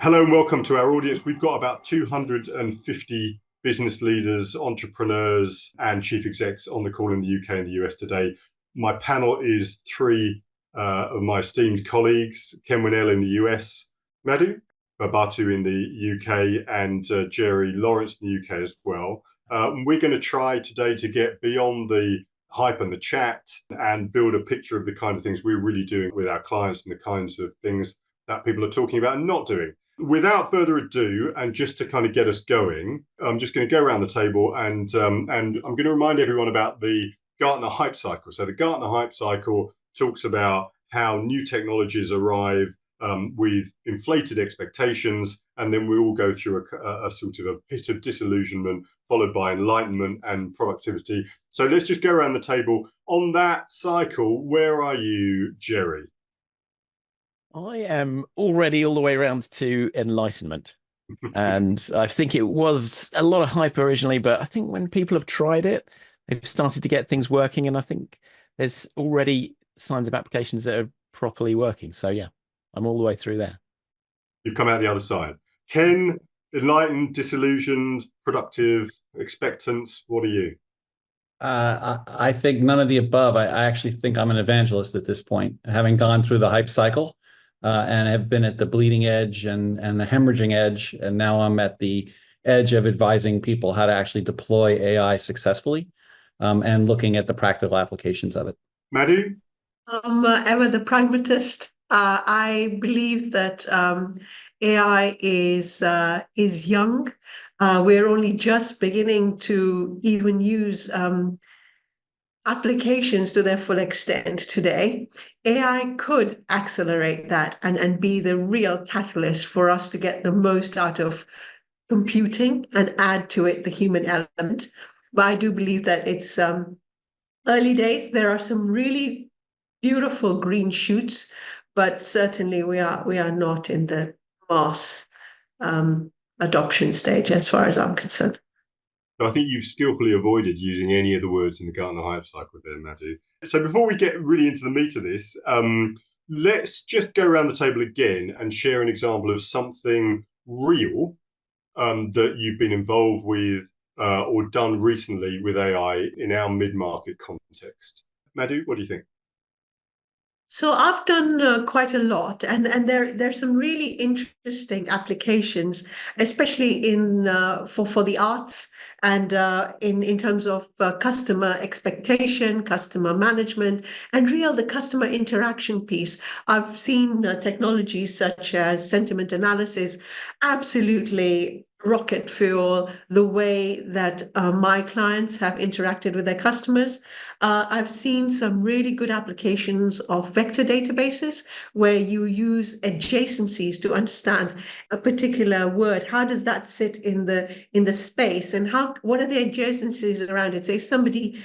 Hello and welcome to our audience. We've got about 250 business leaders, entrepreneurs, and chief execs on the call in the UK and the US today. My panel is three of my esteemed colleagues: Ken Winnell in the US, Madhu Babatu in the UK, and Jerry Lawrence in the UK as well. We're going to try today to get beyond the hype and the chat and build a picture of the kind of things we're really doing with our clients and the kinds of things that people are talking about and not doing. Without further ado, and just to kind of get us going, I'm just going to go around the table and I'm going to remind everyone about the Gartner hype cycle. So the Gartner hype cycle talks about how new technologies arrive with inflated expectations, and then we all go through a sort of a pit of disillusionment, followed by enlightenment and productivity. So let's just go around the table. On that cycle, where are you, Jerry? I am already all the way around to enlightenment. And I think it was a lot of hype originally, but I think when people have tried it, they've started to get things working. And I think there's already signs of applications that are properly working. So yeah, I'm all the way through there. You've come out the other side. Ken, enlightened, disillusioned, productive, expectant. What are you? I think none of the above. I actually think I'm an evangelist at this point, having gone through the hype cycle and have been at the bleeding edge and the hemorrhaging edge. And now I'm at the edge of advising people how to actually deploy AI successfully and looking at the practical applications of it. Madhu? Emma, the pragmatist. I believe that AI is young. We're only just beginning to even use applications to their full extent today. AI could accelerate that and be the real catalyst for us to get the most out of computing and add to it the human element. But I do believe that it's early days. There are some really beautiful green shoots, but certainly we are not in the mass adoption stage as far as I'm concerned. So I think you've skillfully avoided using any of the words in the Gartner hype cycle there, Madhu. So before we get really into the meat of this, let's just go around the table again and share an example of something real that you've been involved with or done recently with AI in our mid-market context. Madhu, what do you think? So I've done quite a lot, and there's some really interesting applications, especially in for the arts and in terms of customer expectation, customer management, and the customer interaction piece. I've seen technologies such as sentiment analysis absolutely rocket fuel the way that my clients have interacted with their customers. I've seen some really good applications of vector databases where you use adjacencies to understand a particular word. How does that sit in the space, and what are the adjacencies around it? So if somebody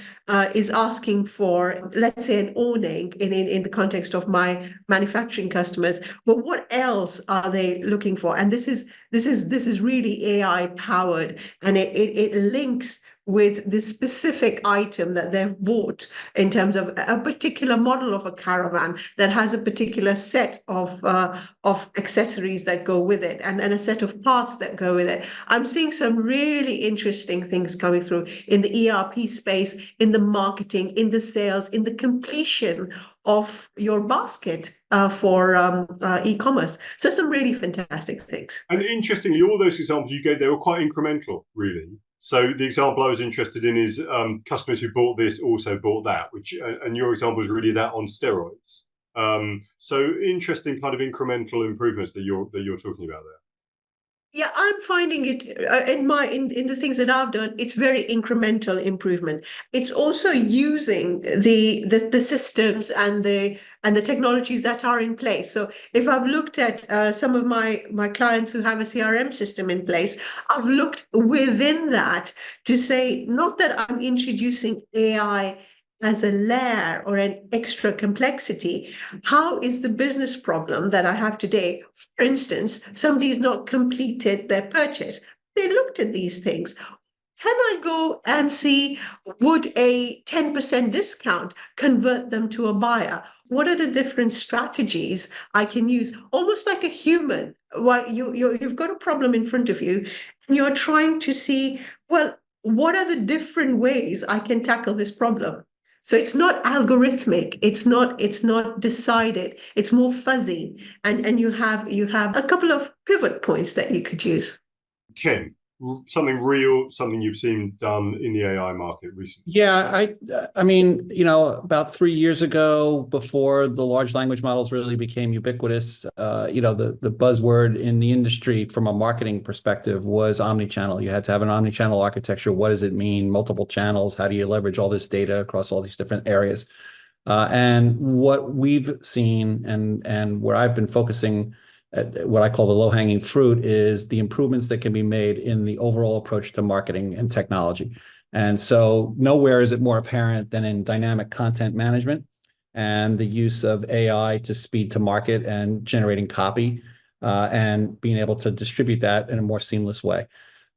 is asking for, let's say, an awning in the context of my manufacturing customers, but what else are they looking for? And this is really AI powered, and it links with the specific item that they've bought in terms of a particular model of a caravan that has a particular set of accessories that go with it and a set of parts that go with it. I'm seeing some really interesting things coming through in the ERP space, in the marketing, in the sales, in the completion of your basket for e-commerce. So some really fantastic things. And interestingly, all those examples you gave, they were quite incremental, really. So the example I was interested in is customers who bought this also bought that, and your example is really that on steroids. So interesting kind of incremental improvements that you're talking about there. Yeah, I'm finding it in the things that I've done, it's very incremental improvement. It's also using the systems and the technologies that are in place. So if I've looked at some of my clients who have a CRM system in place, I've looked within that to say, not that I'm introducing AI as a layer or an extra complexity. How is the business problem that I have today? For instance, somebody's not completed their purchase. They looked at these things. Can I go and see, would a 10% discount convert them to a buyer? what are the different strategies I can use, almost like a human. While you've got a problem in front of you, and you're trying to see, well, what are the different ways I can tackle this problem? So it's not algorithmic, it's not decided, it's more fuzzy. And you have a couple of pivot points that you could use. Ken, something real, something you've seen done in the AI market recently? Yeah, I mean, about 3 years ago, before the large language models really became ubiquitous, the buzzword in the industry from a marketing perspective was omnichannel. You had to have an omnichannel architecture. What does it mean? Multiple channels. How do you leverage all this data across all these different areas? And what we've seen and where I've been focusing at what I call the low-hanging fruit is the improvements that can be made in the overall approach to marketing and technology. And so nowhere is it more apparent than in dynamic content management and the use of AI to speed to market and generating copy and being able to distribute that in a more seamless way.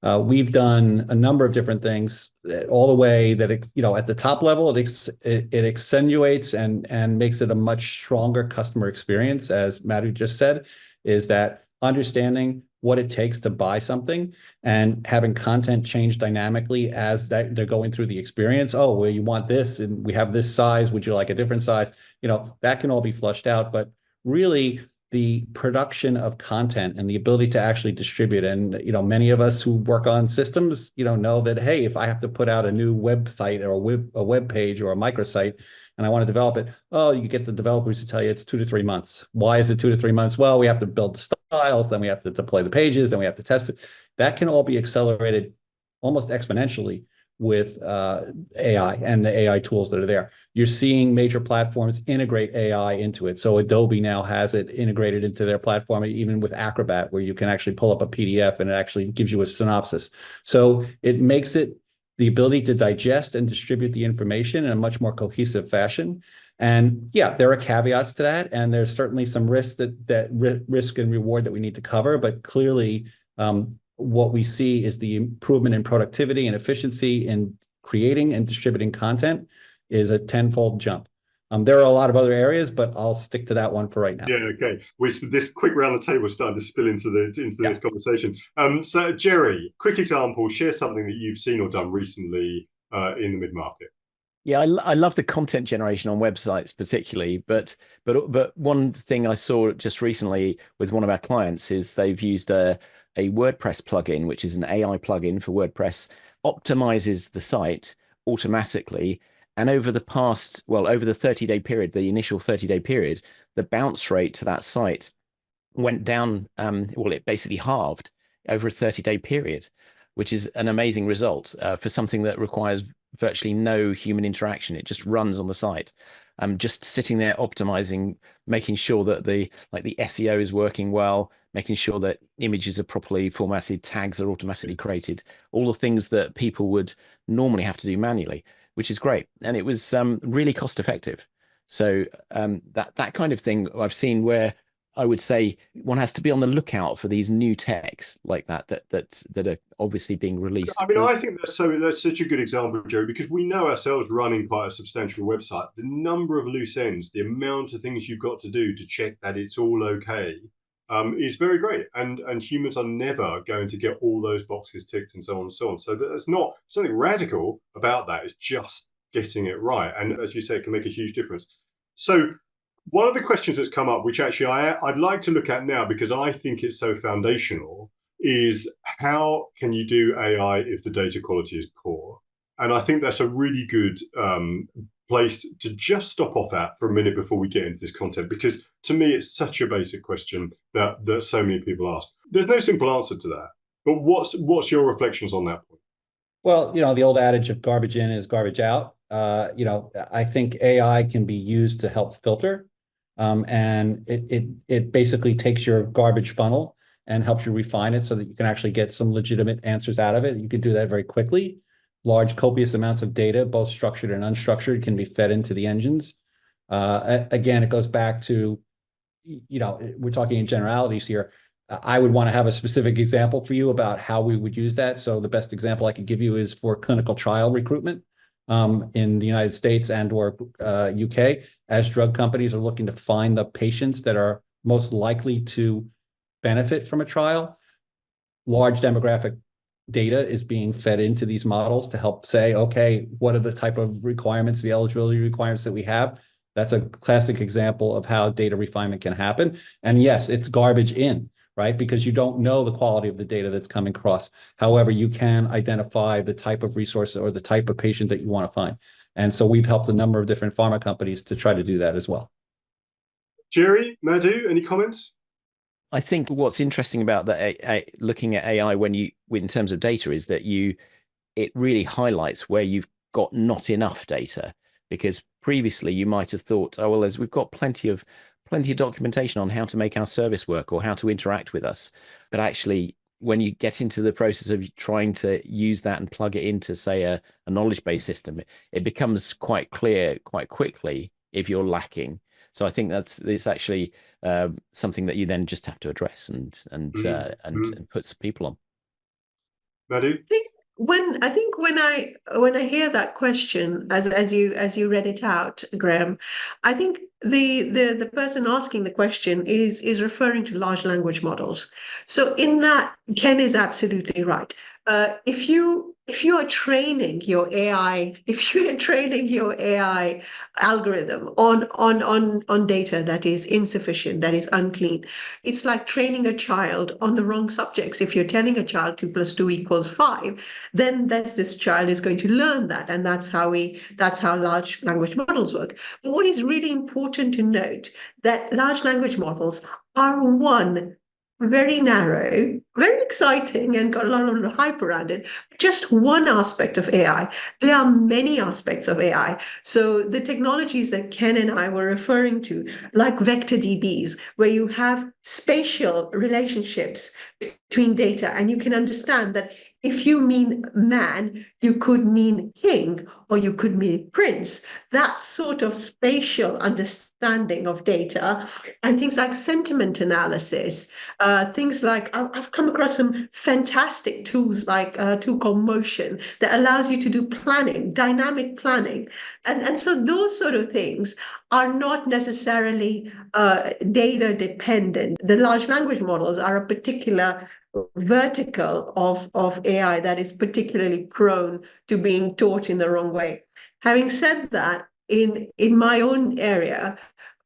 We've done a number of different things, all the way that at the top level, it accentuates and makes it a much stronger customer experience, as Madhu just said, is that understanding what it takes to buy something and having content change dynamically as they're going through the experience. Oh, well, you want this, and we have this size. Would you like a different size? That can all be flushed out, but really, the production of content and the ability to actually distribute. And, many of us who work on systems, know that, hey, if I have to put out a new website or a web page or a microsite and I want to develop it, oh, you get the developers to tell you it's 2 to 3 months. Why is it 2 to 3 months? Well, we have to build the styles, then we have to deploy the pages, then we have to test it. That can all be accelerated almost exponentially with AI and the AI tools that are there. You're seeing major platforms integrate AI into it. So Adobe now has it integrated into their platform, even with Acrobat, where you can actually pull up a PDF and it actually gives you a synopsis. So it makes it the ability to digest and distribute the information in a much more cohesive fashion. And yeah, there are caveats to that, and there's certainly some risks that risk and reward that we need to cover. But clearly, what we see is the improvement in productivity and efficiency in creating and distributing content is a tenfold jump. There are a lot of other areas, but I'll stick to that one for right now. Yeah, okay. This quick round the table is starting to spill into the next conversation. So, Jerry, quick example, share something that you've seen or done recently in the mid-market. Yeah, I love the content generation on websites particularly, but one thing I saw just recently with one of our clients is they've used a WordPress plugin, which is an AI plugin for WordPress, optimizes the site automatically. And over the 30-day period, the initial 30-day period, the bounce rate to that site went down. It basically halved over a 30-day period, which is an amazing result for something that requires virtually no human interaction. It just runs on the site. Just sitting there optimizing, making sure that the SEO is working well, making sure that images are properly formatted, tags are automatically created, all the things that people would normally have to do manually, which is great. And it was really cost effective. So that kind of thing I've seen, where I would say one has to be on the lookout for these new techs like that are obviously being released. I mean, I think that's such a good example, Joe, because we know ourselves running quite a substantial website. The number of loose ends, the amount of things you've got to do to check that it's all okay, is very great. And humans are never going to get all those boxes ticked and so on and so on. So there's not something radical about that. It's just getting it right. And as you say, it can make a huge difference. So one of the questions that's come up, which actually I'd like to look at now because I think it's so foundational, is how can you do AI if the data quality is poor? And I think that's a really good place to just stop off at for a minute before we get into this content, because to me, it's such a basic question that so many people ask. There's no simple answer to that. But what's your reflections on that point? Well, the old adage of garbage in is garbage out. I think AI can be used to help filter. And it basically takes your garbage funnel and helps you refine it so that you can actually get some legitimate answers out of it. You can do that very quickly. Large, copious amounts of data, both structured and unstructured, can be fed into the engines. Again, it goes back to, we're talking in generalities here. I would want to have a specific example for you about how we would use that. So the best example I could give you is for clinical trial recruitment. in the United States and or UK, as drug companies are looking to find the patients that are most likely to benefit from a trial. Large demographic data is being fed into these models to help say, okay, what are the type of requirements, the eligibility requirements that we have? That's a classic example of how data refinement can happen. And yes, it's garbage in, right? Because you don't know the quality of the data that's coming across. However, you can identify the type of resource or the type of patient that you want to find. And so we've helped a number of different pharma companies to try to do that as well. Jerry, Madhu, any comments? I think what's interesting about looking at AI in terms of data is that it really highlights where you've got not enough data, because previously you might have thought, oh well, we've got plenty of documentation on how to make our service work or how to interact with us, but actually when you get into the process of trying to use that and plug it into, say, a knowledge-based system, it becomes quite clear quite quickly if you're lacking. So I think it's actually something that you then just have to address and put some people on. Madhu? I think when I hear that question as you read it out, Graham, I think the person asking the question is referring to large language models. So in that, Ken is absolutely right. If you are training your AI, algorithm on data that is insufficient, that is unclean, it's like training a child on the wrong subjects. If you're telling a child 2 + 2 = 5, then this child is going to learn that, and that's how large language models work. But what is really important to note, that large language models are one very narrow, very exciting, and got a lot of hype around it, just one aspect of AI. There are many aspects of AI. So the technologies that Ken and I were referring to, like vector DBs, where you have spatial relationships between data, and you can understand that if you mean man, you could mean king, or you could mean prince. That sort of spatial understanding of data, and things like sentiment analysis, things like, I've come across some fantastic tools, like a tool called Motion, that allows you to do planning, dynamic planning. And so those sort of things are not necessarily data dependent. The large language models are a particular vertical of AI that is particularly prone to being taught in the wrong way. Having said that, in my own area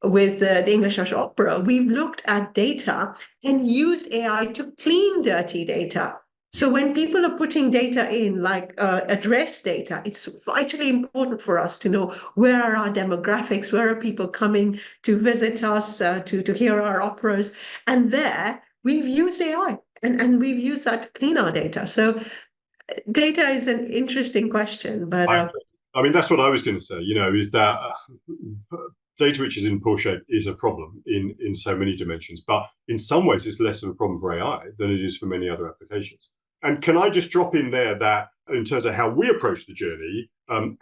with the English National Opera, we've looked at data and used AI to clean dirty data. So when people are putting data in, like address data, it's vitally important for us to know where are our demographics, where are people coming to visit us, to hear our operas, and there we've used AI. And we've used that to clean our data. So data is an interesting question, but I mean, that's what I was going to say, is that data which is in poor shape is a problem in so many dimensions, but in some ways it's less of a problem for AI than it is for many other applications. And can I just drop in there that in terms of how we approach the journey,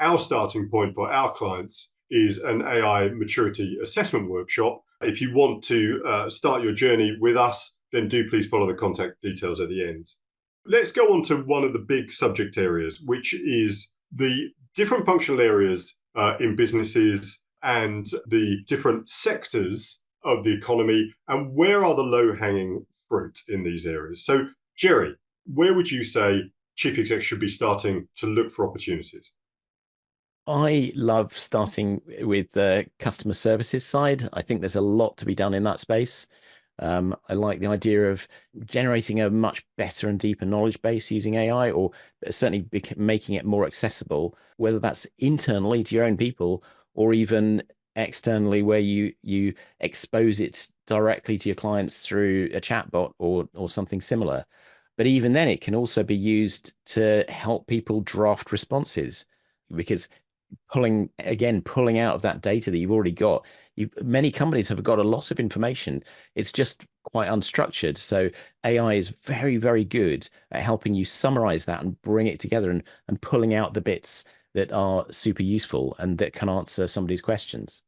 our starting point for our clients is an AI maturity assessment workshop. If you want to start your journey with us, then do please follow the contact details at the end. Let's go on to one of the big subject areas, which is the different functional areas in businesses and the different sectors of the economy, and where are the low-hanging fruit in these areas. So, Jerry, where would you say chief execs should be starting to look for opportunities? I love starting with the customer services side. I think there's a lot to be done in that space. I like the idea of generating a much better and deeper knowledge base using AI, or certainly making it more accessible, whether that's internally to your own people or even externally, where you expose it directly to your clients through a chatbot or something similar. But even then, it can also be used to help people draft responses, because pulling out of that data that you've already got, many companies have got a lot of information. It's just quite unstructured. So AI is very, very good at helping you summarize that and bring it together and pulling out the bits that are super useful and that can answer somebody's questions.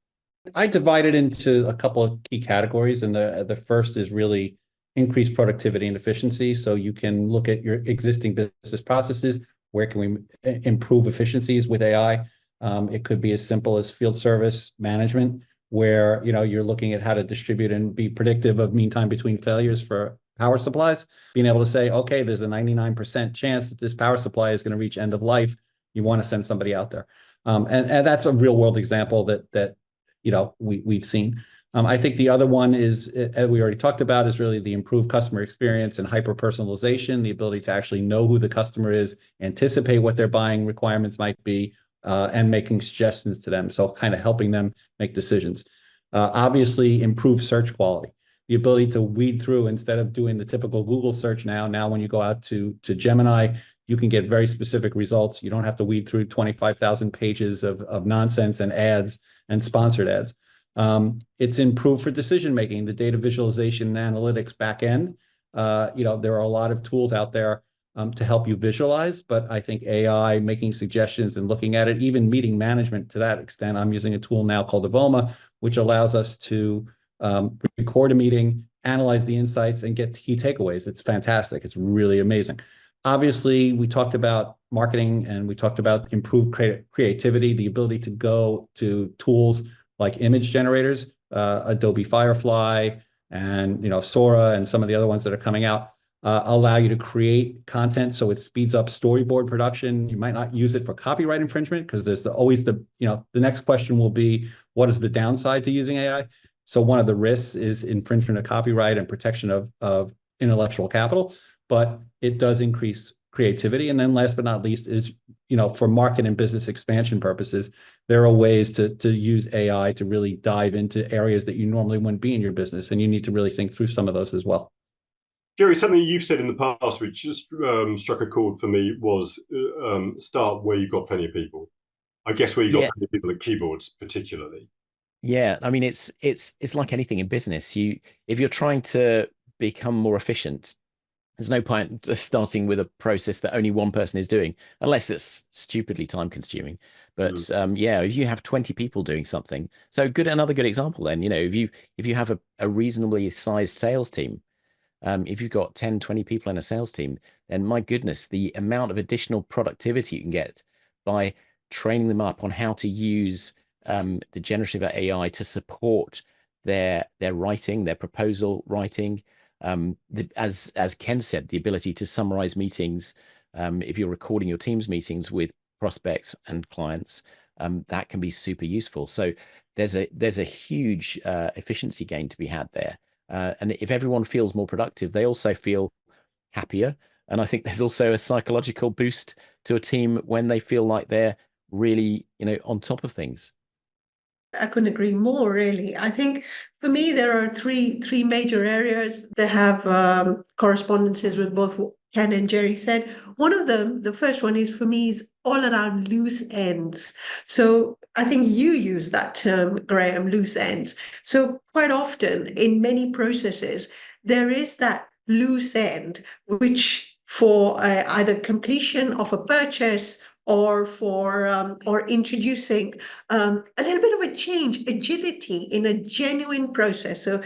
I divide it into a couple of key categories, and the first is really increased productivity and efficiency. So you can look at your existing business processes, where can we improve efficiencies with AI. It could be as simple as field service management, where you're looking at how to distribute and be predictive of mean time between failures for power supplies, being able to say, okay, there's a 99% chance that this power supply is going to reach end of life. You want to send somebody out there. And that's a real world example that we've seen. I think the other one is, as we already talked about, is really the improved customer experience and hyper personalization, the ability to actually know who the customer is, anticipate what their buying requirements might be, and making suggestions to them. So kind of helping them make decisions. Obviously, improve search quality, the ability to weed through instead of doing the typical Google search now when you go out to Gemini, you can get very specific results. You don't have to weed through 25,000 pages of nonsense and ads and sponsored ads. It's improved for decision making, the data visualization and analytics back end. There are a lot of tools out there to help you visualize, but I think AI making suggestions and looking at it, even meeting management to that extent. I'm using a tool now called Avoma, which allows us to record a meeting, analyze the insights, and get key takeaways. It's fantastic. It's really amazing. Obviously, we talked about marketing and we talked about improved creativity, the ability to go to tools like image generators, Adobe Firefly, and Sora, and some of the other ones that are coming out, allow you to create content, so it speeds up storyboard production. You might not use it for copyright infringement because there's always the next question will be, what is the downside to using AI? So one of the risks is infringement of copyright and protection of intellectual capital, but it does increase creativity. And then last but not least is, for market and business expansion purposes, there are ways to use AI to really dive into areas that you normally wouldn't be in your business. And you need to really think through some of those as well. Jerry, something you've said in the past, which just struck a chord for me, was start where you've got plenty of people. I guess where you've got plenty of people at keyboards, particularly. Yeah, I mean, it's like anything in business. If you're trying to become more efficient, there's no point starting with a process that only one person is doing, unless it's stupidly time consuming. But if you have 20 people doing something, so another good example then, if you have a reasonably sized sales team, if you've got 10, 20 people in a sales team, then my goodness, the amount of additional productivity you can get by training them up on how to use the generative AI to support their writing, their proposal writing. As Ken said, the ability to summarize meetings, if you're recording your team's meetings with prospects and clients, that can be super useful. So there's a huge efficiency gain to be had there. And if everyone feels more productive, they also feel happier. And I think there's also a psychological boost to a team when they feel like they're really, on top of things. I couldn't agree more, really. I think for me, there are three major areas that have correspondences with both what Ken and Jerry said. One of them, the first one, is for me is all around loose ends. So I think you use that term, Graham, loose ends. So quite often in many processes, there is that loose end, which for either completion of a purchase or for or introducing a little bit of a change, agility in a genuine process. So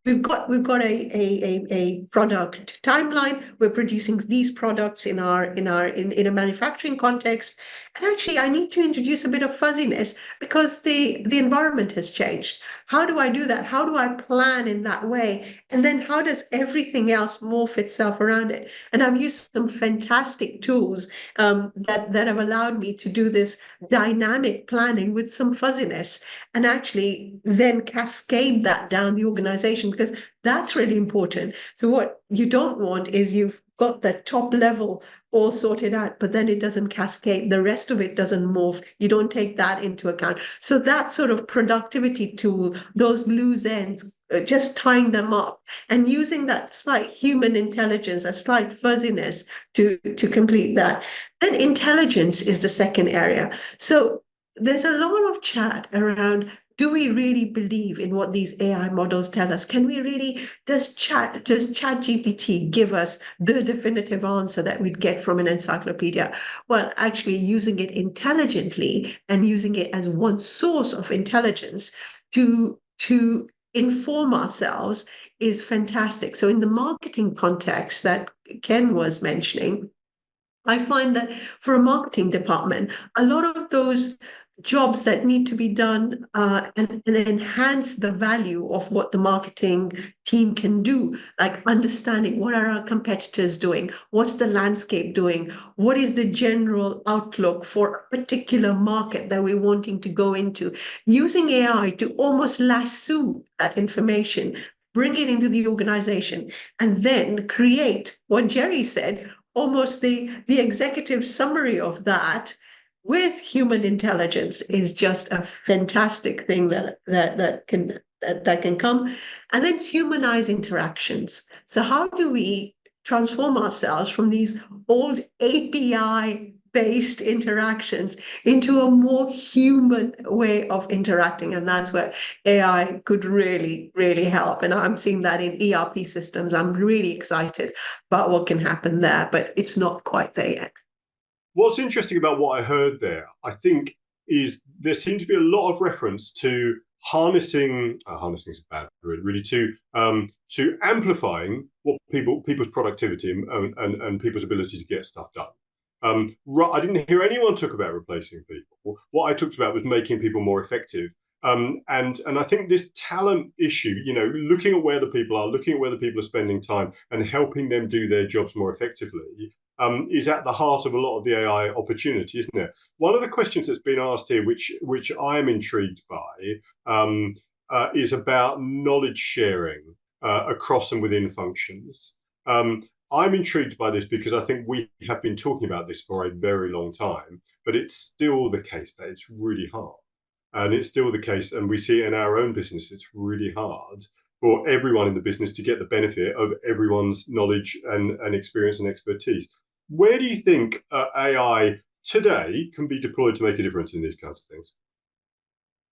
we've got a product timeline. We're producing these products in a manufacturing context, and actually I need to introduce a bit of fuzziness because the environment has changed. How do I do that? How do I plan in that way? And then how does everything else morph itself around it? And I've used some fantastic tools that have allowed me to do this dynamic planning with some fuzziness and actually then cascade that down the organization, because that's really important. So what you don't want is you've got the top level all sorted out, but then it doesn't cascade. The rest of it doesn't morph. You don't take that into account. So that sort of productivity tool, those loose ends, just tying them up and using that slight human intelligence, a slight fuzziness to complete that. Then intelligence is the second area. So there's a lot of chat around, do we really believe in what these AI models tell us? Can we really, does ChatGPT give us the definitive answer that we'd get from an encyclopedia? Well, actually using it intelligently and using it as one source of intelligence to inform ourselves is fantastic. So in the marketing context that Ken was mentioning, I find that for a marketing department, a lot of those jobs that need to be done and enhance the value of what the marketing team can do, like understanding what are our competitors doing, what's the landscape doing, what is the general outlook for a particular market that we're wanting to go into, using AI to almost lasso that information, bring it into the organization, and then create what Jerry said, almost the executive summary of that with human intelligence is just a fantastic thing that can come. And then humanize interactions. So how do we transform ourselves from these old API based interactions into a more human way of interacting? And that's where AI could really, really help. And I'm seeing that in ERP systems. I'm really excited about what can happen there, but it's not quite there yet. What's interesting about what I heard there, I think, is there seems to be a lot of reference to harnessing is a bad word, really, to amplifying what people's productivity and people's ability to get stuff done. I didn't hear anyone talk about replacing people. What I talked about was making people more effective. And I think this talent issue, looking at where the people are, looking at where the people are spending time and helping them do their jobs more effectively, is at the heart of a lot of the AI opportunity, isn't it? One of the questions that's been asked here, which I am intrigued by, is about knowledge sharing across and within functions. I'm intrigued by this because I think we have been talking about this for a very long time, but it's still the case that it's really hard. And it's still the case, and we see it in our own business, it's really hard for everyone in the business to get the benefit of everyone's knowledge and experience and expertise. Where do you think AI today can be deployed to make a difference in these kinds of things?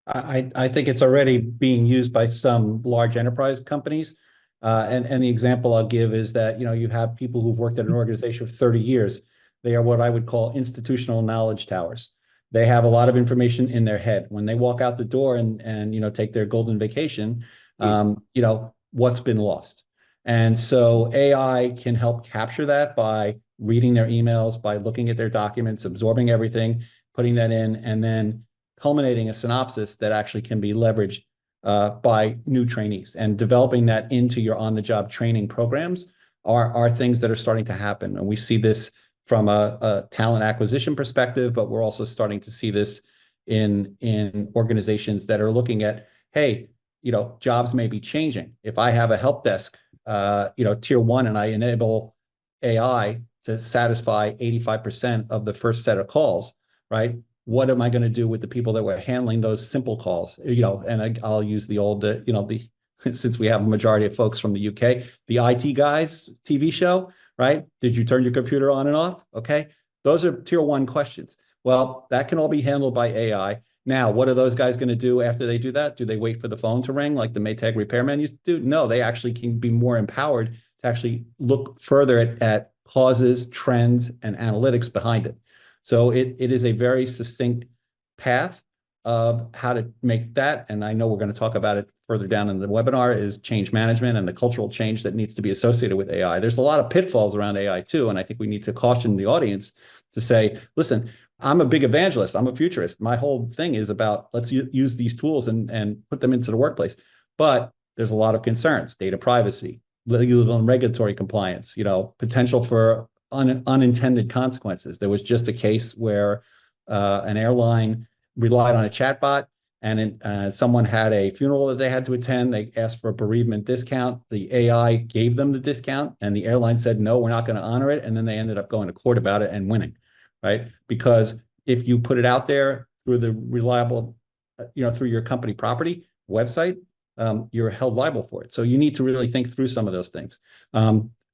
I think it's already being used by some large enterprise companies. And the example I'll give is that, you have people who've worked at an organization for 30 years. They are what I would call institutional knowledge towers. They have a lot of information in their head. When they walk out the door and take their golden vacation, what's been lost? And so AI can help capture that by reading their emails, by looking at their documents, absorbing everything, putting that in, and then culminating a synopsis that actually can be leveraged by new trainees. And developing that into your on-the-job training programs are things that are starting to happen. And we see this from a talent acquisition perspective, but we're also starting to see this in organizations that are looking at, hey, jobs may be changing. If I have a help desk, tier 1, and I enable AI to satisfy 85% of the first set of calls, right? What am I going to do with the people that were handling those simple calls? And I'll use the old, since we have a majority of folks from the UK, the IT Guys TV show, right? Did you turn your computer on and off? Okay. Those are tier 1 questions. Well, that can all be handled by AI. Now, what are those guys going to do after they do that? Do they wait for the phone to ring like the Maytag repairman used to do? No, they actually can be more empowered to actually look further at causes, trends, and analytics behind it. So it is a very succinct path of how to make that. And I know we're going to talk about it further down in the webinar, is change management and the cultural change that needs to be associated with AI. There's a lot of pitfalls around AI too. And I think we need to caution the audience to say, listen, I'm a big evangelist. I'm a futurist. My whole thing is about let's use these tools and put them into the workplace. But there's a lot of concerns: data privacy, legal and regulatory compliance, potential for unintended consequences. There was just a case where an airline relied on a chatbot, and someone had a funeral that they had to attend. They asked for a bereavement discount. The AI gave them the discount, and the airline said, no, we're not going to honor it. And then they ended up going to court about it and winning, right? Because if you put it out there through the reliable, through your company property website, you're held liable for it. So you need to really think through some of those things.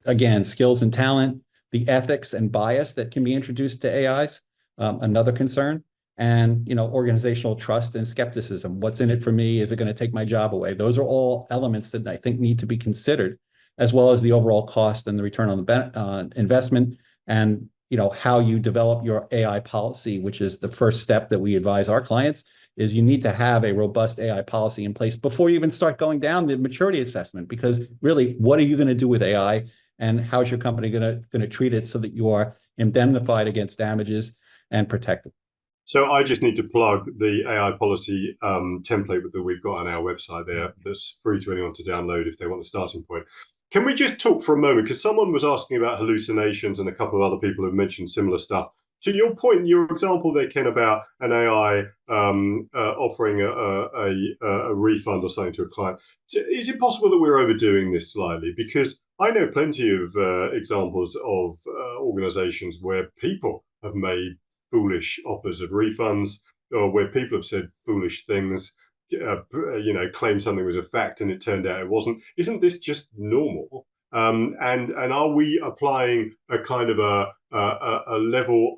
Again, skills and talent, the ethics and bias that can be introduced to AIs, another concern, and organizational trust and skepticism. What's in it for me? Is it going to take my job away? Those are all elements that I think need to be considered, as well as the overall cost and the return on the investment, and how you develop your AI policy, which is the first step that we advise our clients. Is you need to have a robust AI policy in place before you even start going down the maturity assessment, because really, what are you going to do with AI? And how's your company going to treat it so that you are indemnified against damages and protected. So I just need to plug the AI policy template that we've got on our website there. That's free to anyone to download if they want a starting point. Can we just talk for a moment? Because someone was asking about hallucinations and a couple of other people have mentioned similar stuff. To your point, your example there, Ken, about an AI offering a refund or something to a client, is it possible that we're overdoing this slightly? Because I know plenty of examples of organizations where people have made foolish offers of refunds, or where people have said foolish things, claimed something was a fact and it turned out it wasn't. Isn't this just normal? And are we applying a kind of a level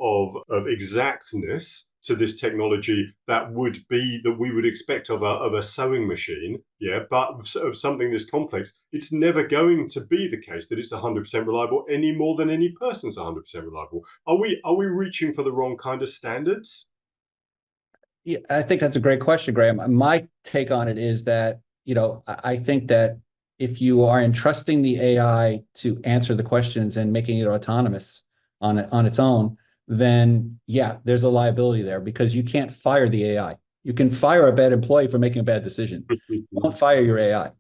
of exactness to this technology that we would expect of a sewing machine, but of something that's complex? It's never going to be the case that it's 100% reliable any more than any person's 100% reliable. Are we reaching for the wrong kind of standards? Yeah, I think that's a great question, Graham. My take on it is that, I think that if you are entrusting the AI to answer the questions and making it autonomous on its own, then yeah, there's a liability there, because you can't fire the AI. You can fire a bad employee for making a bad decision. You won't fire your AI.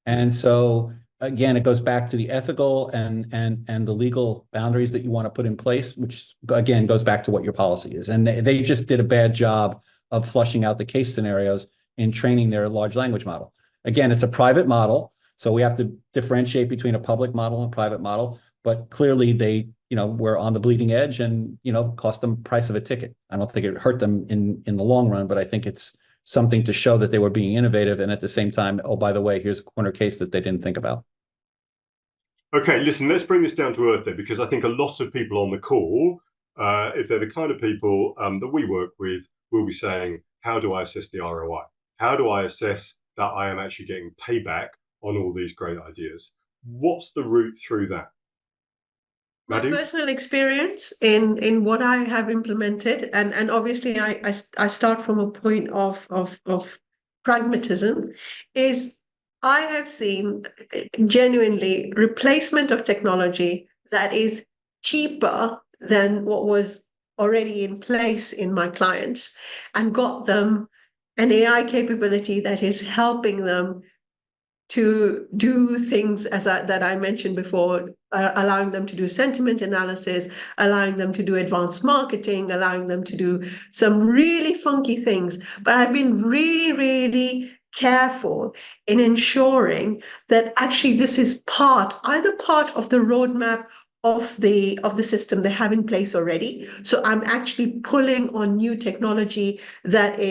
And so again, it goes back to the ethical and the legal boundaries that you want to put in place, which again goes back to what your policy is. And they just did a bad job of flushing out the case scenarios in training their large language model. Again, it's a private model, so we have to differentiate between a public model and private model. But clearly, they were on the bleeding edge, and cost them price of a ticket. I don't think it hurt them in the long run, but I think it's something to show that they were being innovative, and at the same time, oh, by the way, here's a corner case that they didn't think about. Okay, listen, let's bring this down to earth there, because I think a lot of people on the call, if they're the kind of people that we work with, will be saying, how do I assess the ROI? How do I assess that I am actually getting payback on all these great ideas? What's the route through that? My personal experience in what I have implemented, and obviously I start from a point of pragmatism, is I have seen genuinely replacement of technology that is cheaper than what was already in place in my clients, and got them an AI capability that is helping them to do things that I mentioned before, allowing them to do sentiment analysis, allowing them to do advanced marketing, allowing them to do some really funky things. But I've been really, really careful in ensuring that actually this is either part of the roadmap of the system they have in place already. So I'm actually pulling on new technology that's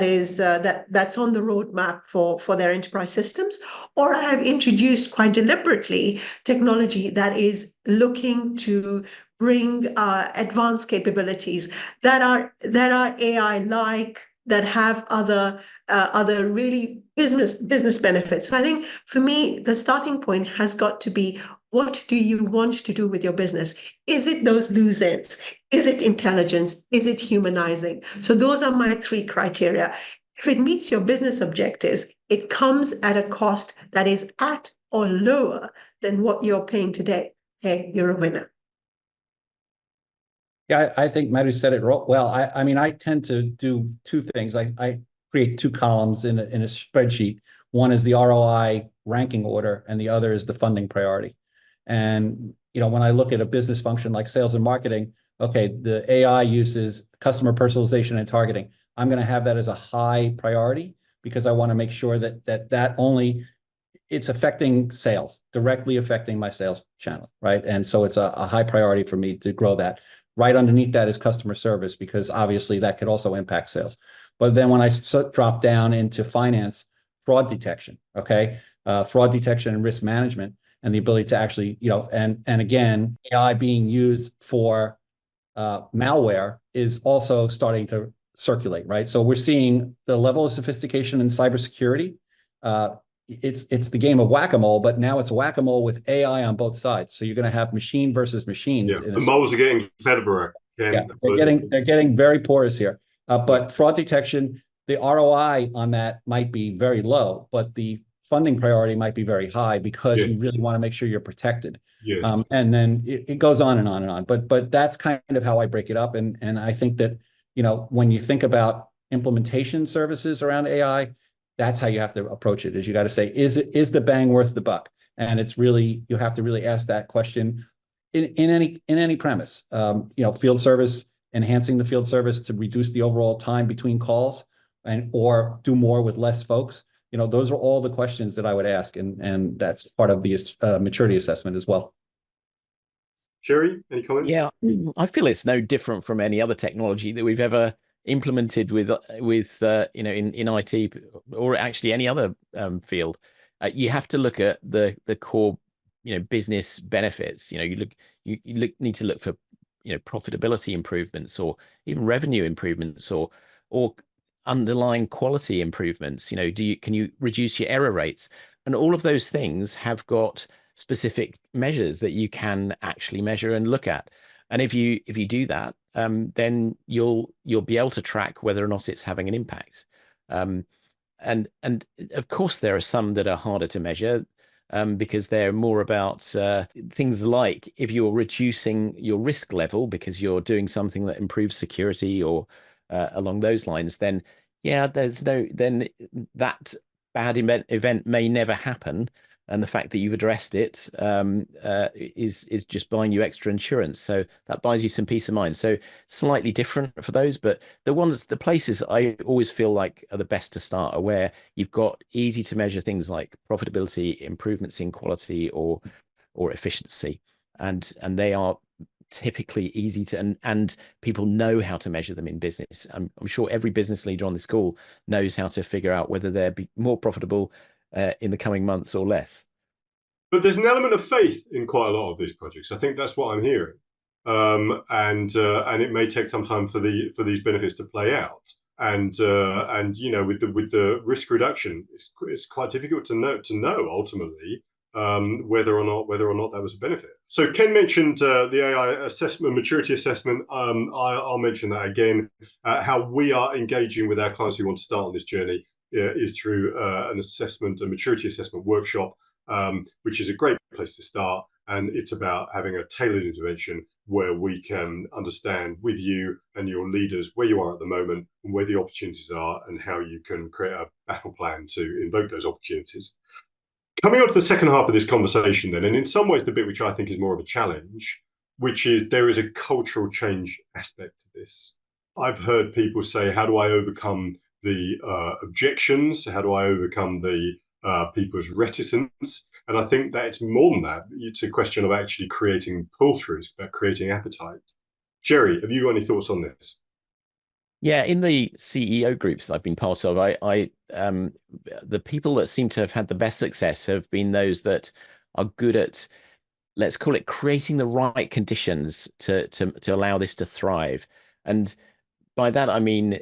on the roadmap for their enterprise systems, or I have introduced quite deliberately technology that is looking to bring advanced capabilities that are AI-like, that have other really business benefits. So I think for me, the starting point has got to be, what do you want to do with your business? Is it those loose ends? Is it intelligence? Is it humanizing? So those are my 3 criteria. If it meets your business objectives, it comes at a cost that is at or lower than what you're paying today. Hey, you're a winner. Yeah, I think Madhu said it well. I mean, I tend to do 2 things. I create 2 columns in a spreadsheet. One is the ROI ranking order, and the other is the funding priority. And when I look at a business function like sales and marketing, okay, the AI uses customer personalization and targeting. I'm going to have that as a high priority, because I want to make sure that only it's affecting sales, directly affecting my sales channel, right? And so it's a high priority for me to grow that. Right underneath that is customer service, because obviously that could also impact sales. But then when I drop down into finance, fraud detection, okay, fraud detection and risk management, and the ability to actually, and again, AI being used for malware is also starting to circulate, right? So we're seeing the level of sophistication in cybersecurity. It's the game of whack-a-mole, but now it's whack-a-mole with AI on both sides. So you're going to have machine versus machine. Yeah, the moles are getting cleverer. Yeah, they're getting very porous here. But fraud detection, the ROI on that might be very low, but the funding priority might be very high because Yes. you really want to make sure you're protected. Yes. And then it goes on and on and on. But that's kind of how I break it up. And I think that, when you think about implementation services around AI, that's how you have to approach it. Is you got to say, is the bang worth the buck? And it's really, you have to really ask that question in any premise. Field service, enhancing the field service to reduce the overall time between calls, or do more with less folks. Those are all the questions that I would ask, and that's part of the maturity assessment as well. Sherry, any comments? Yeah, I feel it's no different from any other technology that we've ever implemented with in IT or actually any other field. You have to look at the core business benefits. You need to look for profitability improvements, or even revenue improvements, or underlying quality improvements. Can you reduce your error rates? And all of those things have got specific measures that you can actually measure and look at. And if you do that, then you'll be able to track whether or not it's having an impact. And of course, there are some that are harder to measure, because they're more about things like if you're reducing your risk level because you're doing something that improves security, or along those lines, then then that bad event may never happen. And the fact that you've addressed it is just buying you extra insurance. So that buys you some peace of mind. So slightly different for those, but the places I always feel like are the best to start are where you've got easy to measure things like profitability, improvements in quality, or efficiency, and they are typically easy to, and people know how to measure them in business. I'm sure every business leader on this call knows how to figure out whether they'll be more profitable in the coming months or less. But there's an element of faith in quite a lot of these projects. I think that's what I'm hearing, and it may take some time for these benefits to play out. And with the risk reduction, it's quite difficult to know ultimately whether or not that was a benefit. So Ken mentioned the AI assessment, maturity assessment. I'll mention that again. How we are engaging with our clients who want to start on this journey is through a maturity assessment workshop, which is a great place to start. And it's about having a tailored intervention where we can understand with you and your leaders where you are at the moment and where the opportunities are, and how you can create a battle plan to invoke those opportunities. Coming on to the second half of this conversation then, and in some ways the bit which I think is more of a challenge, which is there is a cultural change aspect to this. I've heard people say, how do I overcome the objections? How do I overcome the people's reticence? And I think that it's more than that. It's a question of actually creating pull-throughs, about creating appetite. Jerry, have you got any thoughts on this? Yeah, in the CEO groups that I've been part of, the people that seem to have had the best success have been those that are good at, let's call it, creating the right conditions to allow this to thrive. And by that, I mean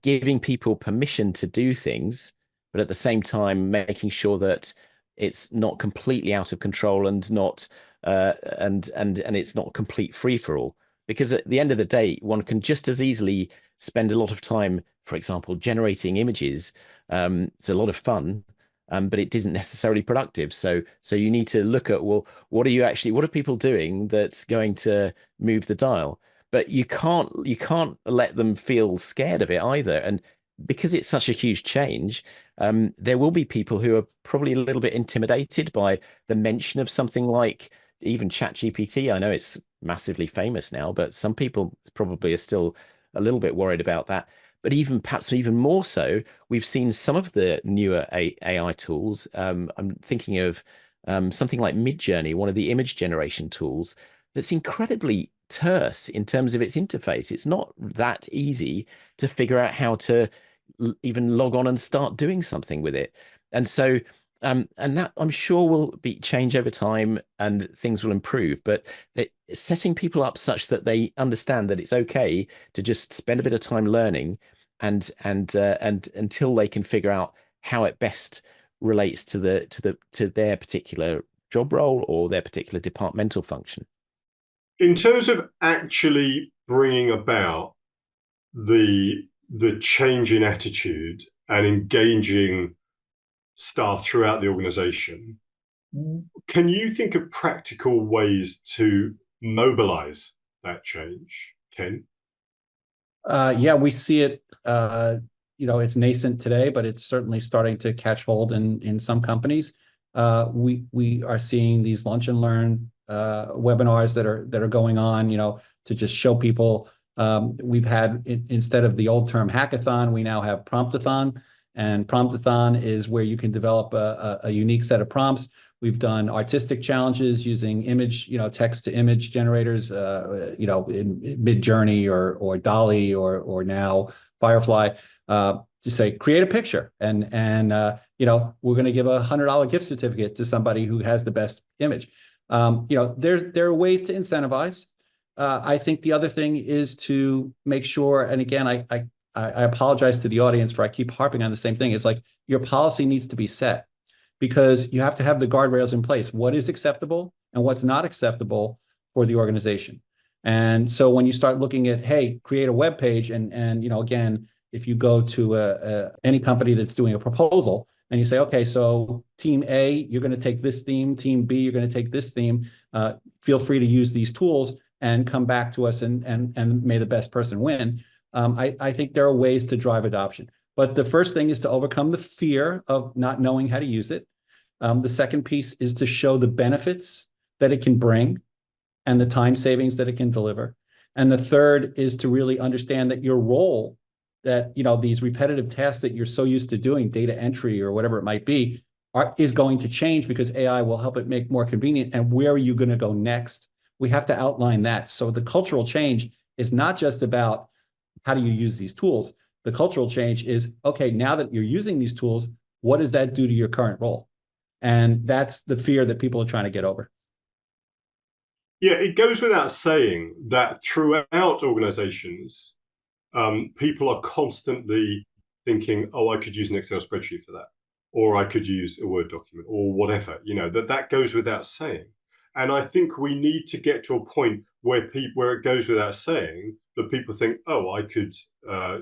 giving people permission to do things, but at the same time making sure that it's not completely out of control, and not and it's not complete free for all. Because at the end of the day, one can just as easily spend a lot of time, for example, generating images. It's a lot of fun, but it isn't necessarily productive. So you need to look at, well, what are people doing that's going to move the dial? But you can't let them feel scared of it either. And because it's such a huge change, there will be people who are probably a little bit intimidated by the mention of something like even ChatGPT. I know it's massively famous now, but some people probably are still a little bit worried about that. But perhaps even more so, we've seen some of the newer AI tools. I'm thinking of something like Midjourney, one of the image generation tools, that's incredibly terse in terms of its interface. It's not that easy to figure out how to even log on and start doing something with it. And so and that, I'm sure, will change over time and things will improve. But setting people up such that they understand that it's okay to just spend a bit of time learning, and until they can figure out how it best relates to their particular job role or their particular departmental function. In terms of actually bringing about the change in attitude and engaging staff throughout the organization. Can you think of practical ways to mobilize that change, Ken? Yeah, we see it. It's nascent today, but it's certainly starting to catch hold in some companies. We are seeing these lunch and learn webinars that are going on, to just show people. We've had, instead of the old term hackathon, we now have promptathon, and promptathon is where you can develop a unique set of prompts. We've done artistic challenges using image, text to image generators, in Midjourney or DALL-E or now Firefly, to say, create a picture. And we're going to give a $100 gift certificate to somebody who has the best image. There are ways to incentivize. I think the other thing is to make sure, and again, I apologize to the audience for I keep harping on the same thing. It's like your policy needs to be set, because you have to have the guardrails in place. What is acceptable and what's not acceptable for the organization. And so when you start looking at, hey, create a web page, and again, if you go to any company that's doing a proposal and you say, okay, so team A, you're going to take this theme, team B, you're going to take this theme, feel free to use these tools and come back to us and may the best person win. I think there are ways to drive adoption. But the first thing is to overcome the fear of not knowing how to use it. The second piece is to show the benefits that it can bring and the time savings that it can deliver. And the third is to really understand that your role, that these repetitive tasks that you're so used to doing, data entry or whatever it might be, is going to change because AI will help it make more convenient. And where are you going to go next? We have to outline that. So the cultural change is not just about how do you use these tools. The cultural change is, okay, now that you're using these tools, what does that do to your current role? And that's the fear that people are trying to get over. Yeah, it goes without saying that throughout organizations, people are constantly thinking, oh, I could use an Excel spreadsheet for that, or I could use a Word document or whatever, that goes without saying. And I think we need to get to a point where it goes without saying that people think, oh, I could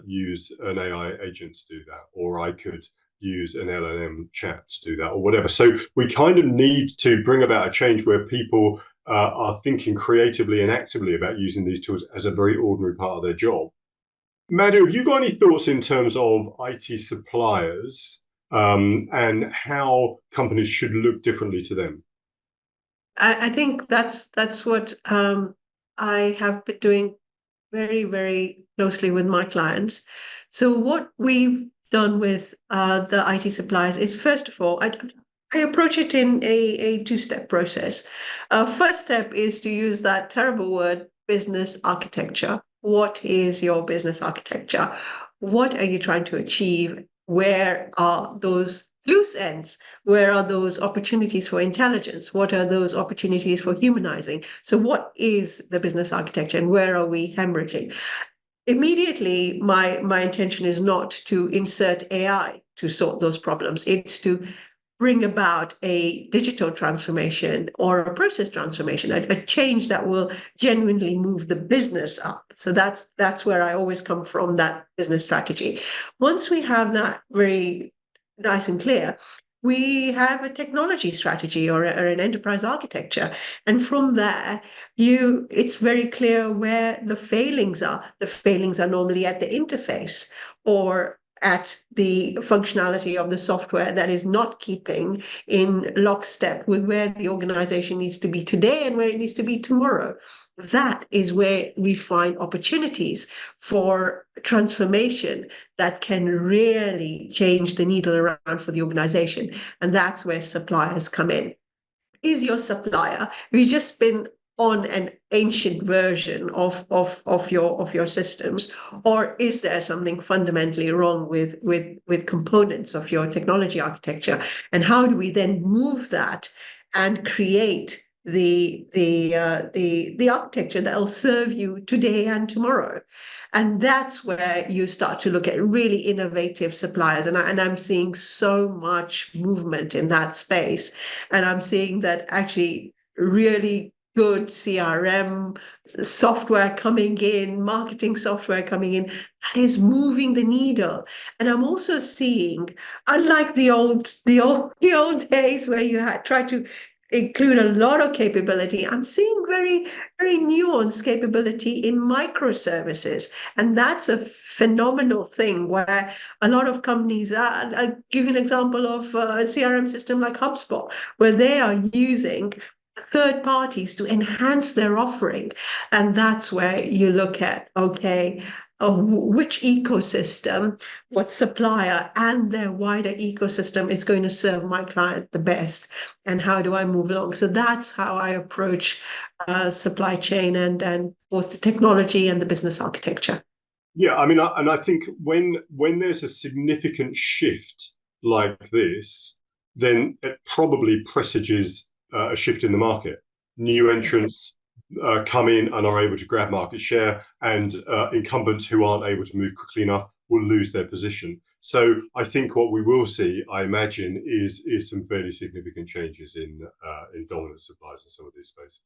use an AI agent to do that, or I could use an LLM chat to do that, or whatever. So we kind of need to bring about a change where people are thinking creatively and actively about using these tools as a very ordinary part of their job. Madhu, have you got any thoughts in terms of IT suppliers and how companies should look differently to them? I think that's what I have been doing very, very closely with my clients. So what we've done with the IT suppliers is, first of all, I approach it in a two-step process. First step is to use that terrible word, business architecture. What is your business architecture? What are you trying to achieve? Where are those loose ends? Where are those opportunities for intelligence? What are those opportunities for humanizing? So what is the business architecture, and where are we hemorrhaging? Immediately, my intention is not to insert AI to sort those problems. It's to bring about a digital transformation or a process transformation, a change that will genuinely move the business up. So that's where I always come from, that business strategy. Once we have that very nice and clear, we have a technology strategy or an enterprise architecture. And from there, it's very clear where the failings are. The failings are normally at the interface or at the functionality of the software that is not keeping in lockstep with where the organization needs to be today and where it needs to be tomorrow. That is where we find opportunities for transformation that can really change the needle around for the organization. And that's where suppliers come in. Is your supplier, we've just been on an ancient version of your systems, or is there something fundamentally wrong with components of your technology architecture? And how do we then move that and create the architecture that will serve you today and tomorrow? And that's where you start to look at really innovative suppliers. And I'm seeing so much movement in that space. And I'm seeing that actually really good CRM software coming in, marketing software coming in, that is moving the needle. And I'm also seeing, unlike the old days where you had tried to include a lot of capability, I'm seeing very, very nuanced capability in microservices. And that's a phenomenal thing where a lot of companies are. I'll give you an example of a CRM system like HubSpot, where they are using third parties to enhance their offering. And that's where you look at, okay, which ecosystem, what supplier and their wider ecosystem is going to serve my client the best, and how do I move along? So that's how I approach supply chain and both the technology and the business architecture. Yeah, I mean, and I think when there's a significant shift like this, then it probably presages a shift in the market. New entrants come in and are able to grab market share, and incumbents who aren't able to move quickly enough will lose their position. So I think what we will see, I imagine, is some fairly significant changes in dominant suppliers in some of these spaces.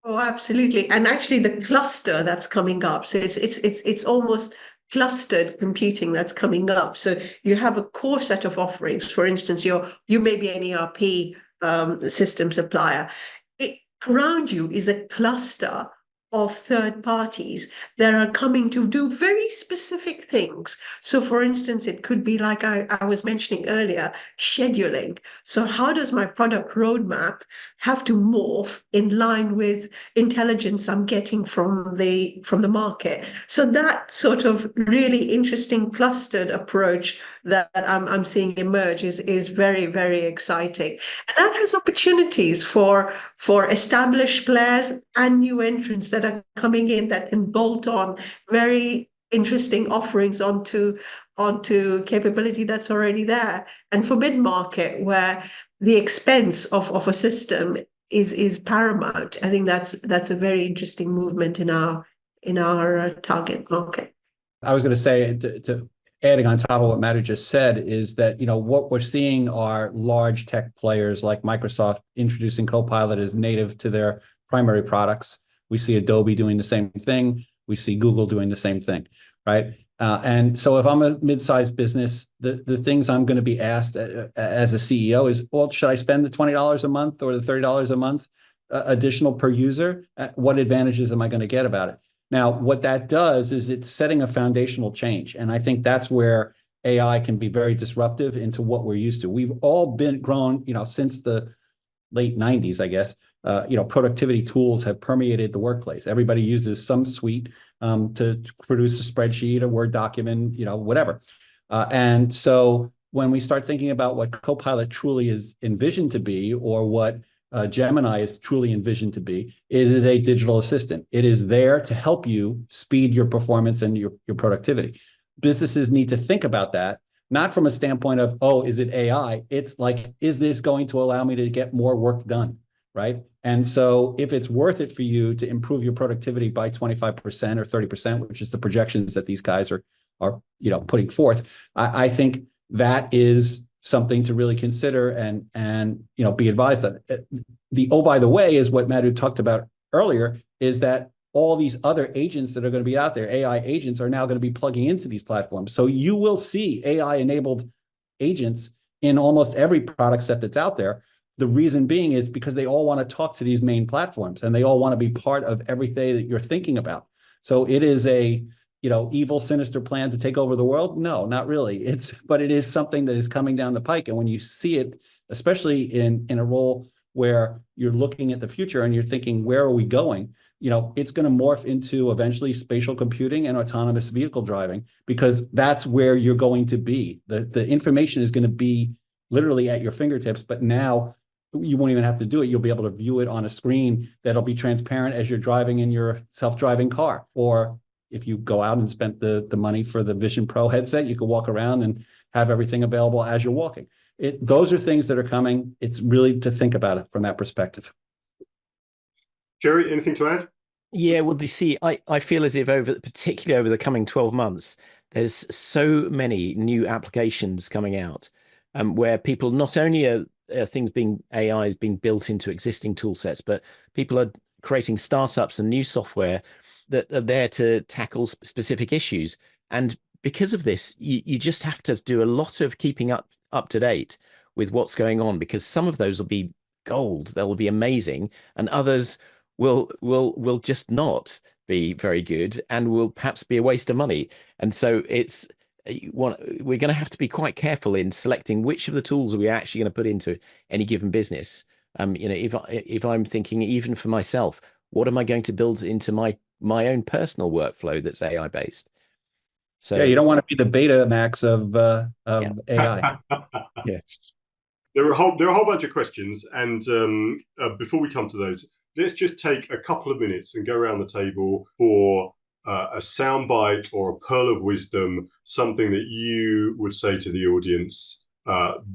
Oh, absolutely. And actually the cluster that's coming up. So it's almost clustered computing that's coming up. So you have a core set of offerings. For instance, you may be an ERP system supplier. Around you is a cluster of third parties that are coming to do very specific things. So for instance, it could be like I was mentioning earlier, scheduling. So how does my product roadmap have to morph in line with intelligence I'm getting from the market? So that sort of really interesting clustered approach that I'm seeing emerge is very, very exciting. And that has opportunities for established players and new entrants that are coming in that can bolt on very interesting offerings onto capability that's already there. And for mid-market, where the expense of a system is paramount, I think that's a very interesting movement in our target market. I was going to say, to adding on top of what Madhu just said, is that, what we're seeing are large tech players like Microsoft introducing Copilot as native to their primary products. We see Adobe doing the same thing. We see Google doing the same thing, right? And so if I'm a mid-sized business, the things I'm going to be asked as a CEO is, well, should I spend the $20 a month or the $30 a month additional per user? What advantages am I going to get about it? Now, what that does is it's setting a foundational change. And I think that's where AI can be very disruptive into what we're used to. We've all been grown, since the late 90s, I guess. Productivity tools have permeated the workplace. Everybody uses some suite to produce a spreadsheet, a Word document, whatever. And so when we start thinking about what Copilot truly is envisioned to be, or what Gemini is truly envisioned to be, it is a digital assistant. It is there to help you speed your performance and your productivity. Businesses need to think about that, not from a standpoint of, oh, is it AI? It's like, is this going to allow me to get more work done, right? And so if it's worth it for you to improve your productivity by 25% or 30%, which is the projections that these guys are putting forth, I think that is something to really consider and be advised of. By the way, is what Madhu talked about earlier, is that all these other agents that are going to be out there, AI agents, are now going to be plugging into these platforms. So you will see AI-enabled agents in almost every product set that's out there. The reason being is because they all want to talk to these main platforms, and they all want to be part of everything that you're thinking about. So it is a evil, sinister plan to take over the world? No, not really. But it is something that is coming down the pike. And when you see it, especially in a role where you're looking at the future and you're thinking, where are we going? It's going to morph into eventually spatial computing and autonomous vehicle driving, because that's where you're going to be. The information is going to be literally at your fingertips, but now you won't even have to do it. You'll be able to view it on a screen that'll be transparent as you're driving in your self-driving car. Or if you go out and spent the money for the Vision Pro headset, you can walk around and have everything available as you're walking. Those are things that are coming. It's really to think about it from that perspective. Jerry, anything to add? Yeah, well, I feel as if particularly over the coming 12 months, there's so many new applications coming out where people, not only are things AI is being built into existing tool sets, but people are creating startups and new software that are there to tackle specific issues. And because of this, you just have to do a lot of keeping up to date with what's going on, because some of those will be gold, they will be amazing, and others will just not be very good and will perhaps be a waste of money. And so we're going to have to be quite careful in selecting which of the tools are we actually going to put into any given business. If I'm thinking even for myself, what am I going to build into my own personal workflow that's AI based? So yeah, you don't want to be the Betamax of AI. Yeah. There are a whole bunch of questions, and before we come to those, let's just take a couple of minutes and go around the table for a soundbite or a pearl of wisdom, something that you would say to the audience.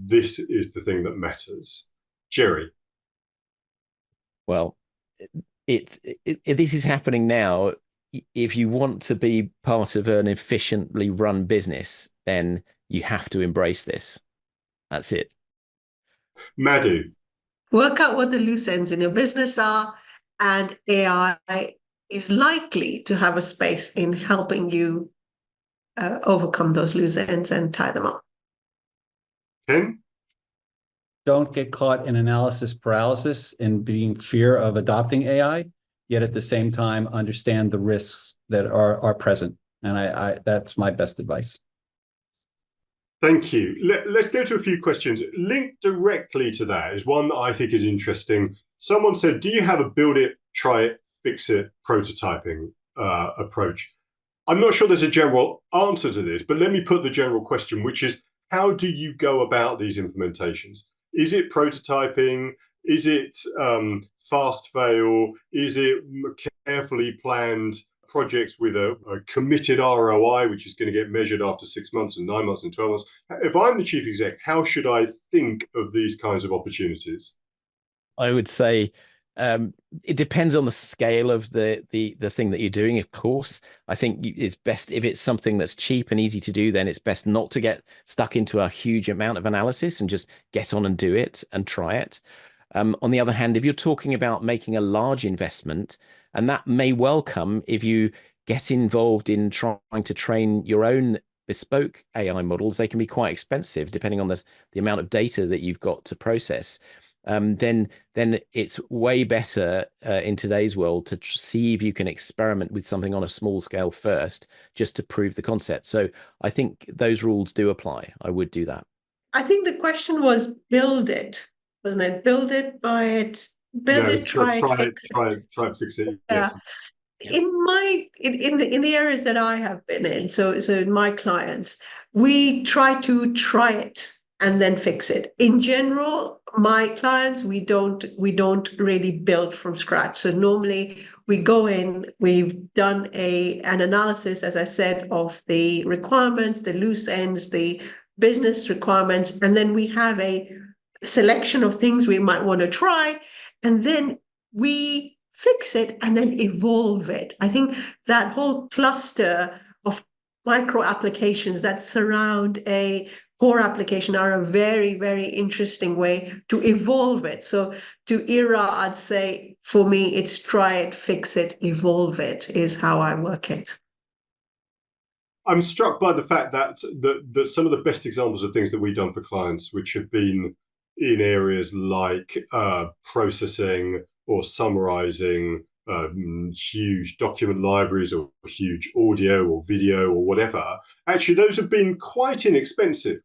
This is the thing that matters. Jerry. Well, this is happening now. If you want to be part of an efficiently run business, then you have to embrace this. That's it. Madhu. Work out what the loose ends in your business are, and AI is likely to have a space in helping you overcome those loose ends and tie them up. Ken? Don't get caught in analysis paralysis and being fear of adopting AI, yet at the same time understand the risks that are present. And I that's my best advice. Thank you. Let's go to a few questions. Linked directly to that is one that I think is interesting. Someone said, do you have a build it, try it, fix it prototyping approach? I'm not sure there's a general answer to this, but let me put the general question, which is, how do you go about these implementations? Is it prototyping? Is it fast fail? Is it carefully planned projects with a committed ROI, which is going to get measured after 6 months and 9 months and 12 months? If I'm the chief exec, how should I think of these kinds of opportunities? I would say it depends on the scale of the thing that you're doing, of course. I think it's best if it's something that's cheap and easy to do, then it's best not to get stuck into a huge amount of analysis and just get on and do it and try it. On the other hand, if you're talking about making a large investment, and that may well come if you get involved in trying to train your own bespoke AI models, they can be quite expensive depending on the amount of data that you've got to process. Then it's way better in today's world to see if you can experiment with something on a small scale first, just to prove the concept. So I think those rules do apply. I would do that. I think the question was build it, wasn't it? Build it, buy it, build it, try it, fix it. Try it, fix it. Yeah. Yes. In the areas that I have been in, so in my clients, we try to try it and then fix it. In general, my clients, we don't really build from scratch. So normally we go in, we've done an analysis, as I said, of the requirements, the loose ends, the business requirements, and then we have a selection of things we might want to try, and then we fix it and then evolve it. I think that whole cluster of micro applications that surround a core application are a very, very interesting way to evolve it. So to Ira, I'd say for me, it's try it, fix it, evolve it is how I work it. I'm struck by the fact that some of the best examples of things that we've done for clients, which have been in areas like processing or summarizing huge document libraries or huge audio or video or whatever, actually those have been quite inexpensive,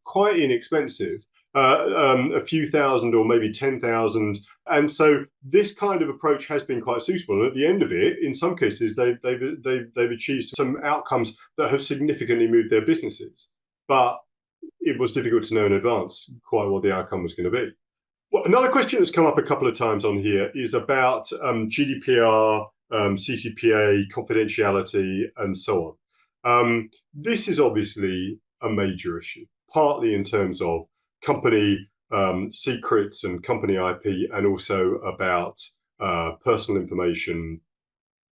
a few thousand or maybe 10,000. And so this kind of approach has been quite suitable. And at the end of it, in some cases, they've achieved some outcomes that have significantly moved their businesses. But it was difficult to know in advance quite what the outcome was going to be. Well, another question that's come up a couple of times on here is about GDPR, CCPA, confidentiality, and so on. This is obviously a major issue, partly in terms of company secrets and company IP, and also about personal information,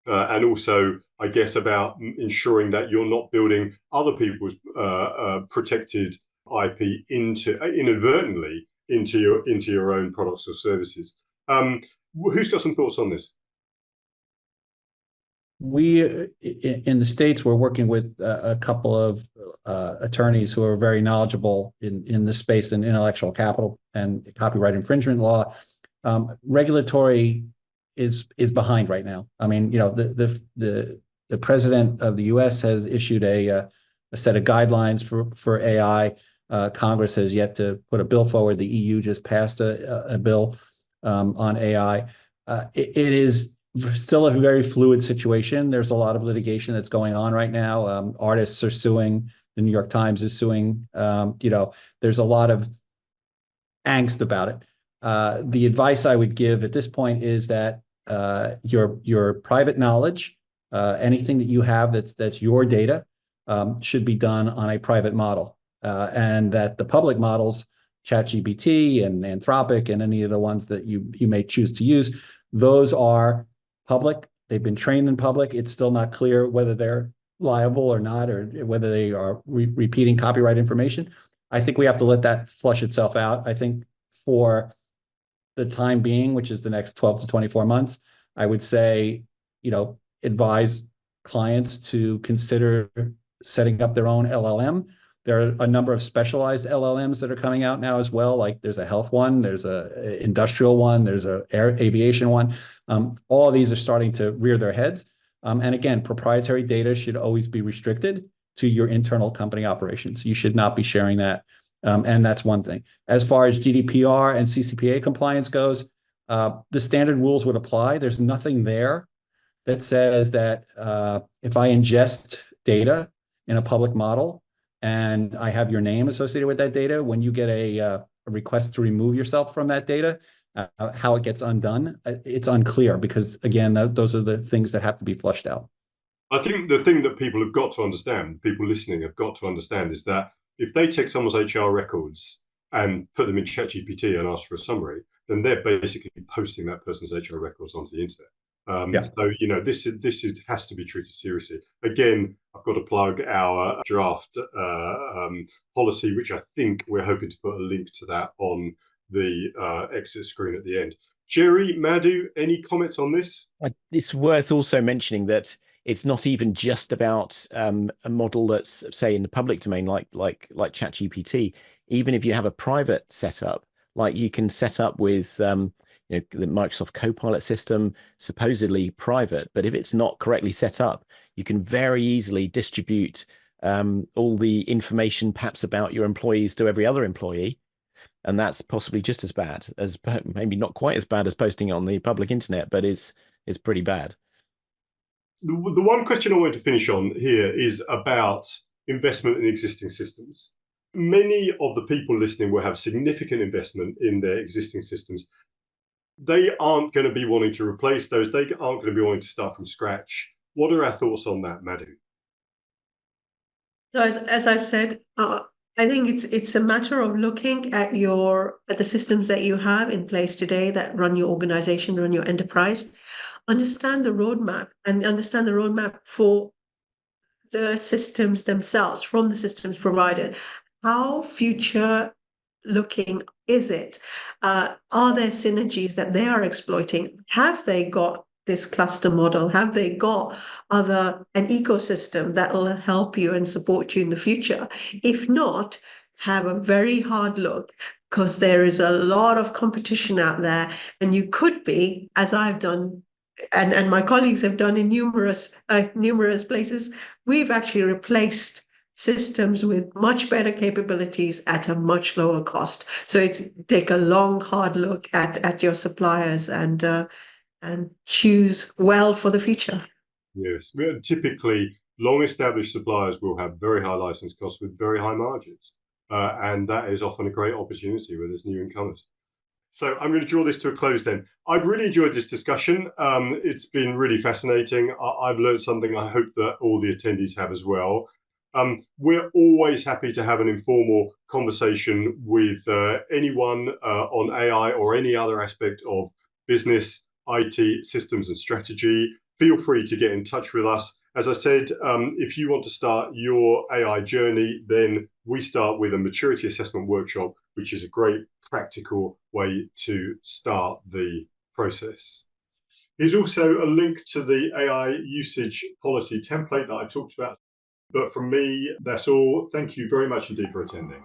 and also, I guess, about ensuring that you're not building other people's protected IP inadvertently into your own products or services. Who's got some thoughts on this? we in the States, we're working with a couple of attorneys who are very knowledgeable in this space in intellectual capital and copyright infringement law. Regulatory is behind right now. I mean, you know, the president of the U.S. has issued a set of guidelines for AI. Congress has yet to put a bill forward. The EU just passed a bill on AI. It is still a very fluid situation. There's a lot of litigation that's going on right now. Artists are suing. The New York Times is suing. You know, there's a lot of angst about it. The advice I would give at this point is that your private knowledge, anything that you have that's your data, should be done on a private model, and that the public models, ChatGPT and Anthropic and any of the ones that you may choose to use, those are public. They've been trained in public. It's still not clear whether they're liable or not, or whether they are repeating copyright information. I think we have to let that flush itself out. I think for the time being, which is the next 12 to 24 months, I would say, you know, advise clients to consider setting up their own LLM. There are a number of specialized LLMs that are coming out now as well. Like there's a health one, there's a industrial one, there's a aviation one. All of these are starting to rear their heads. And again, proprietary data should always be restricted to your internal company operations. You should not be sharing that. And that's one thing. As far as GDPR and CCPA compliance goes, the standard rules would apply. There's nothing there that says that if I ingest data in a public model and I have your name associated with that data, when you get a request to remove yourself from that data, how it gets undone, it's unclear because, again, those are the things that have to be flushed out. I think the thing that people have got to understand, people listening have got to understand, is that if they take someone's HR records and put them in ChatGPT and ask for a summary, then they're basically posting that person's HR records onto the internet. So, you know, this has to be treated seriously. Again, I've got to plug our draft policy, which I think we're hoping to put a link to that on the exit screen at the end. Jerry, Madhu, any comments on this? It's worth also mentioning that it's not even just about a model that's, say, in the public domain, like ChatGPT. Even if you have a private setup, like you can set up with you know, the Microsoft Copilot system, supposedly private, but if it's not correctly set up, you can very easily distribute all the information perhaps about your employees to every other employee. And that's possibly just as bad as, maybe not quite as bad as posting it on the public internet, but it's pretty bad. The one question I want to finish on here is about investment in existing systems. Many of the people listening will have significant investment in their existing systems. They aren't going to be wanting to replace those. They aren't going to be wanting to start from scratch. What are our thoughts on that, Madhu? So as I said, I think it's a matter of looking at the systems that you have in place today that run your organization, run your enterprise. Understand the roadmap and understand the roadmap for the systems themselves from the systems provider. How future looking is it? Are there synergies that they are exploiting? Have they got this cluster model? Have they got an ecosystem that will help you and support you in the future? If not, have a very hard look, because there is a lot of competition out there, and you could be, as I've done, and my colleagues have done in numerous places, we've actually replaced systems with much better capabilities at a much lower cost. So take a long, hard look at your suppliers and choose well for the future. Yes, typically long-established suppliers will have very high license costs with very high margins, and that is often a great opportunity where there's new incomers. So I'm going to draw this to a close then. I've really enjoyed this discussion. It's been really fascinating. I've learned something. I hope that all the attendees have as well. We're always happy to have an informal conversation with anyone on AI or any other aspect of business, IT, systems and strategy. Feel free to get in touch with us. As I said, if you want to start your AI journey, then we start with a maturity assessment workshop, which is a great practical way to start the process. Here's also a link to the AI usage policy template that I talked about. But from me, that's all. Thank you very much indeed for attending.